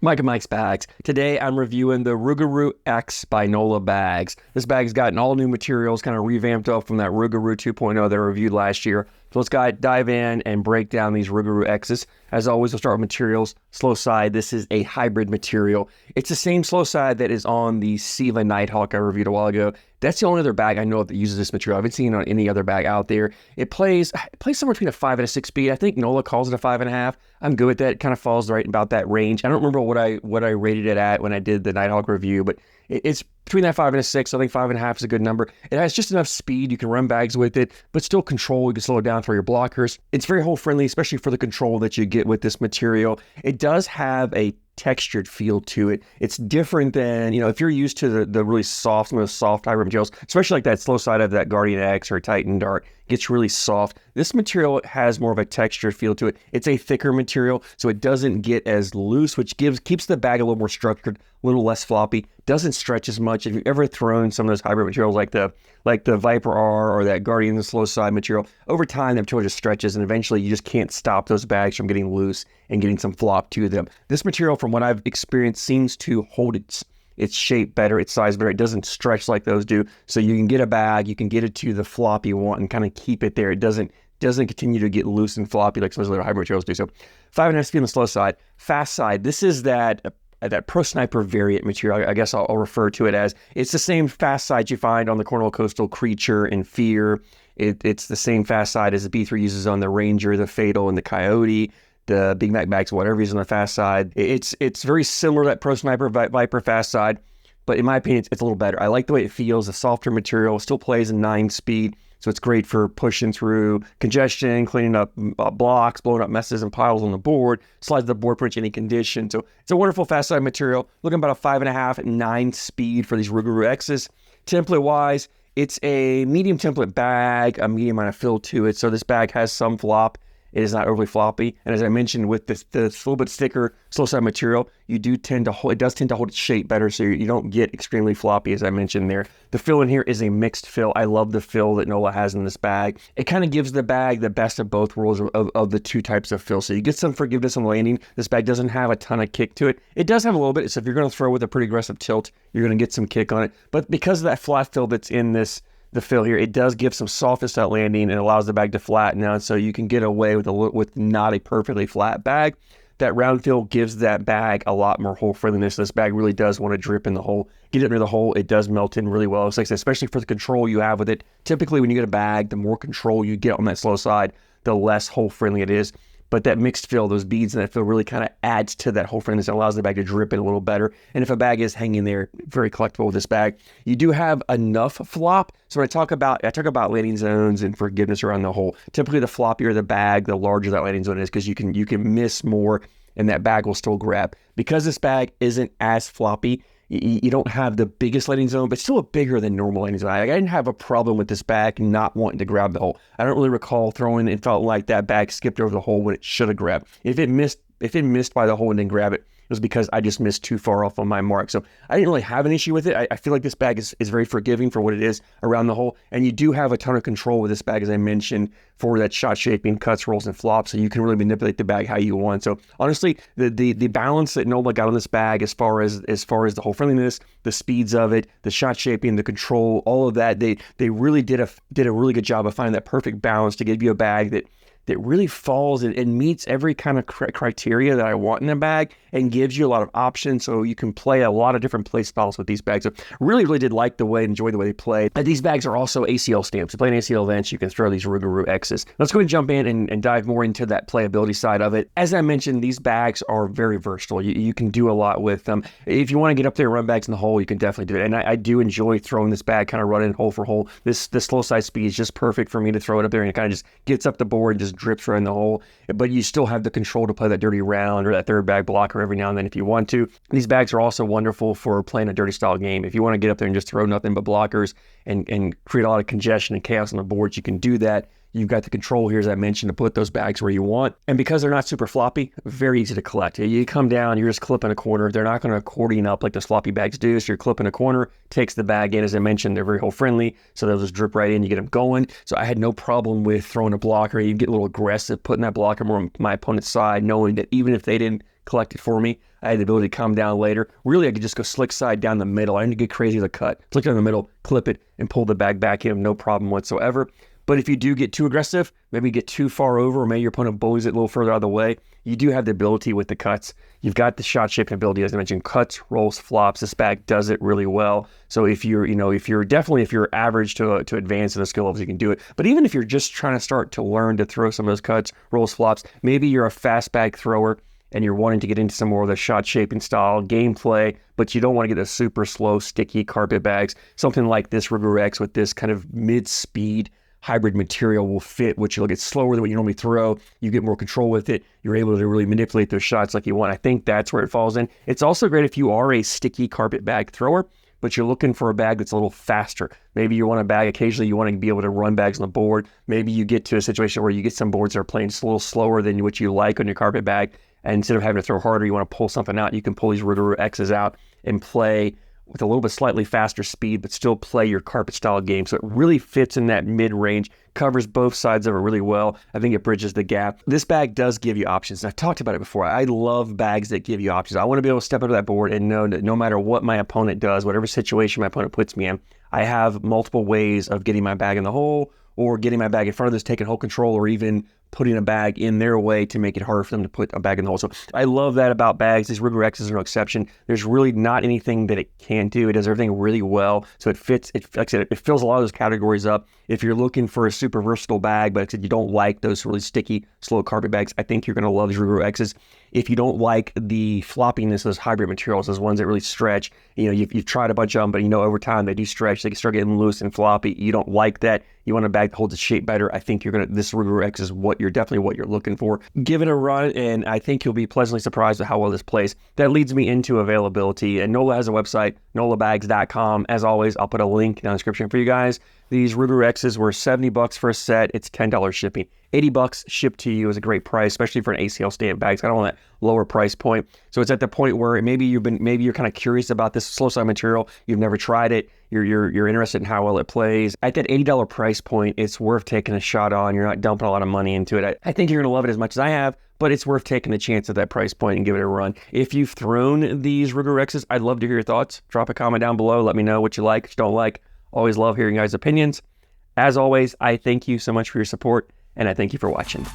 Mike and Mike's Bags. Today I'm reviewing the Rougarou X by Nola bags. This bag's gotten all new materials, kind of revamped up from that Rougarou 2.0 that I reviewed last year. So let's dive in and break down these Rougarou X's. As always, we'll start with materials. Slow side, this is a hybrid material. It's the same slow side that is on the Siva Nighthawk I reviewed a while ago. That's the only other bag I know of that uses this material. I haven't seen it on any other bag out there. It plays somewhere between a 5 and a 6 speed. I think Nola calls it a 5.5. I'm good with that. It kind of falls right about that range. I don't remember what I rated it at when I did the Nighthawk review, but it's between that 5 and a 6. I think 5.5 is a good number. It has just enough speed. You can run bags with it, but still control. You can slow it down for your blockers. It's very hole friendly, especially for the control that you get with this material. It does have a textured feel to it. It's different than, if you're used to the really soft, most soft hybrid materials, especially like that slow side of that Guardian X or Titan Dart, gets really soft. This material has more of a textured feel to it. It's a thicker material, so it doesn't get as loose, which keeps the bag a little more structured, a little less floppy. Doesn't stretch as much. If you've ever thrown some of those hybrid materials like the Viper R or that Guardian the slow side material, over time the material just stretches and eventually you just can't stop those bags from getting loose and getting some flop to them. This material, from what I've experienced, seems to hold its shape better, its size better. It doesn't stretch like those do. So you can get a bag, you can get it to the flop you want and kind of keep it there. It doesn't continue to get loose and floppy like some of those other hybrid materials do. So 5.5 speed on the slow side. Fast side, this is that Pro Sniper variant material. I guess I'll refer to it as. It's the same fast side you find on the Cornhole Coastal Creature and Fear. It's the same fast side as the B3 uses on the Ranger, the Fatal, and the Coyote. The Big Mac bags, whatever is on the fast side. It's very similar to that Pro Sniper Viper fast side, but in my opinion, it's a little better. I like the way it feels. The softer material still plays in 9 speed, so it's great for pushing through congestion, cleaning up blocks, blowing up messes and piles on the board, slides the board pretty much any condition. So it's a wonderful fast side material. Looking about a 5.5, 9 speed for these Rougarou X's. Template-wise, it's a medium template bag, a medium amount of fill to it, so this bag has some flop. It is not overly floppy, and as I mentioned, with this little bit thicker slow side material, it does tend to hold its shape better, so you don't get extremely floppy, as I mentioned there. The fill in here is a mixed fill. I love the fill that Nola has in this bag. It kind of gives the bag the best of both worlds of the two types of fill. So you get some forgiveness on landing. This bag doesn't have a ton of kick to it. It does have a little bit, so if you're going to throw with a pretty aggressive tilt, you're going to get some kick on it. But because of that flat fill that's in the fill here, it does give some softness at landing and allows the bag to flatten out, so you can get away with not a perfectly flat bag. That round fill gives that bag a lot more hole friendliness. This bag really does want to drip in the hole. Get it near the hole, it does melt in really well. So especially for the control you have with it. Typically when you get a bag, the more control you get on that slow side, the less hole friendly it is. But that mixed fill, those beads in that fill really kind of adds to that hole friendliness and allows the bag to drip in a little better. And if a bag is hanging there, very collectible with this bag. You do have enough flop. So when I talk about landing zones and forgiveness around the hole. Typically the floppier the bag, the larger that landing zone is, because you can miss more and that bag will still grab. Because this bag isn't as floppy, you don't have the biggest landing zone, but still a bigger than normal landing zone. I didn't have a problem with this bag not wanting to grab the hole. I don't really recall throwing it and felt like that bag skipped over the hole when it should have grabbed. If it missed by the hole and didn't grab it, it was because I just missed too far off on my mark. So I didn't really have an issue with it. I feel like this bag is very forgiving for what it is around the hole. And you do have a ton of control with this bag, as I mentioned, for that shot shaping, cuts, rolls, and flops. So you can really manipulate the bag how you want. So honestly, the balance that Nola got on this bag as far as the hole friendliness, the speeds of it, the shot shaping, the control, all of that, they really did a really good job of finding that perfect balance to give you a bag that really falls and meets every kind of criteria that I want in a bag and gives you a lot of options, so you can play a lot of different play styles with these bags. So really did like enjoy the way they play. And these bags are also ACL stamps. To play in ACL events, you can throw these Rougarou X's. Let's go ahead and jump in and dive more into that playability side of it. As I mentioned, these bags are very versatile. You can do a lot with them. If you want to get up there and run bags in the hole, you can definitely do it. And I do enjoy throwing this bag, kind of running hole for hole. This slow side speed is just perfect for me to throw it up there, and it kind of just gets up the board and just drips right in the hole. But you still have the control to play that dirty round or that third bag blocker every now and then if you want to. These bags are also wonderful for playing a dirty style game. If you want to get up there and just throw nothing but blockers and create a lot of congestion and chaos on the board, you can do that. You've got the control here, as I mentioned, to put those bags where you want. And because they're not super floppy, very easy to collect. You come down, you're just clipping a corner. They're not going to accordion up like those floppy bags do. So you're clipping a corner, takes the bag in. As I mentioned, they're very hole friendly, so they'll just drip right in. You get them going. So I had no problem with throwing a blocker. You get a little aggressive, putting that blocker more on my opponent's side, knowing that even if they didn't collect it for me. I had the ability to come down later. Really, I could just go slick side down the middle. I didn't get crazy with a cut. Slick down the middle, clip it, and pull the bag back in, no problem whatsoever. But if you do get too aggressive, maybe get too far over, or maybe your opponent bullies it a little further out of the way, you do have the ability with the cuts. You've got the shot shaping ability, as I mentioned, cuts, rolls, flops. This bag does it really well. So if you're average to advance in the skill levels, you can do it. But even if you're just trying to start to learn to throw some of those cuts, rolls, flops, maybe you're a fast bag thrower and you're wanting to get into some more of the shot shaping style gameplay, but you don't want to get the super slow, sticky carpet bags. Something like this Rougarou X with this kind of mid-speed hybrid material will fit, which you'll get slower than what you normally throw. You get more control with it. You're able to really manipulate those shots like you want. I think that's where it falls in. It's also great if you are a sticky carpet bag thrower, but you're looking for a bag that's a little faster. Maybe you want a bag, occasionally you want to be able to run bags on the board. Maybe you get to a situation where you get some boards that are playing just a little slower than what you like on your carpet bag. And instead of having to throw harder, you want to pull something out. You can pull these Rougarou X's out and play with a little bit slightly faster speed, but still play your carpet style game. So it really fits in that mid-range, covers both sides of it really well. I think it bridges the gap. This bag does give you options. And I've talked about it before. I love bags that give you options. I want to be able to step onto that board and know that no matter what my opponent does, whatever situation my opponent puts me in, I have multiple ways of getting my bag in the hole, or getting my bag in front of this, taking whole control, or even putting a bag in their way to make it harder for them to put a bag in the hole. So I love that about bags. These Rougarou X's are no exception. There's really not anything that it can't do. It does everything really well. So it fits, like I said, it fills a lot of those categories up. If you're looking for a super versatile bag, but you don't like those really sticky, slow carpet bags, I think you're going to love these Rougarou X's. If you don't like the floppiness of those hybrid materials, those ones that really stretch, you've tried a bunch of them, but over time they do stretch. They can start getting loose and floppy. You don't like that. You want a bag that holds its shape better. I think this Rougarou X is definitely what you're looking for. Give it a run, and I think you'll be pleasantly surprised at how well this plays. That leads me into availability, and Nola has a website, NolaBags.com. As always, I'll put a link down in the description for you guys. These Rougarou X's were $70 for a set. It's $10 shipping. $80 shipped to you is a great price, especially for an ACL stamp bag. It's kind of on that lower price point. So it's at the point where maybe you're kind of curious about this slow side material. You've never tried it. You're interested in how well it plays. At that $80 price point, it's worth taking a shot on. You're not dumping a lot of money into it. I think you're going to love it as much as I have, but it's worth taking a chance at that price point and give it a run. If you've thrown these Rougarou X's, I'd love to hear your thoughts. Drop a comment down below. Let me know what you like, what you don't like. Always love hearing you guys' opinions. As always, I thank you so much for your support, and I thank you for watching.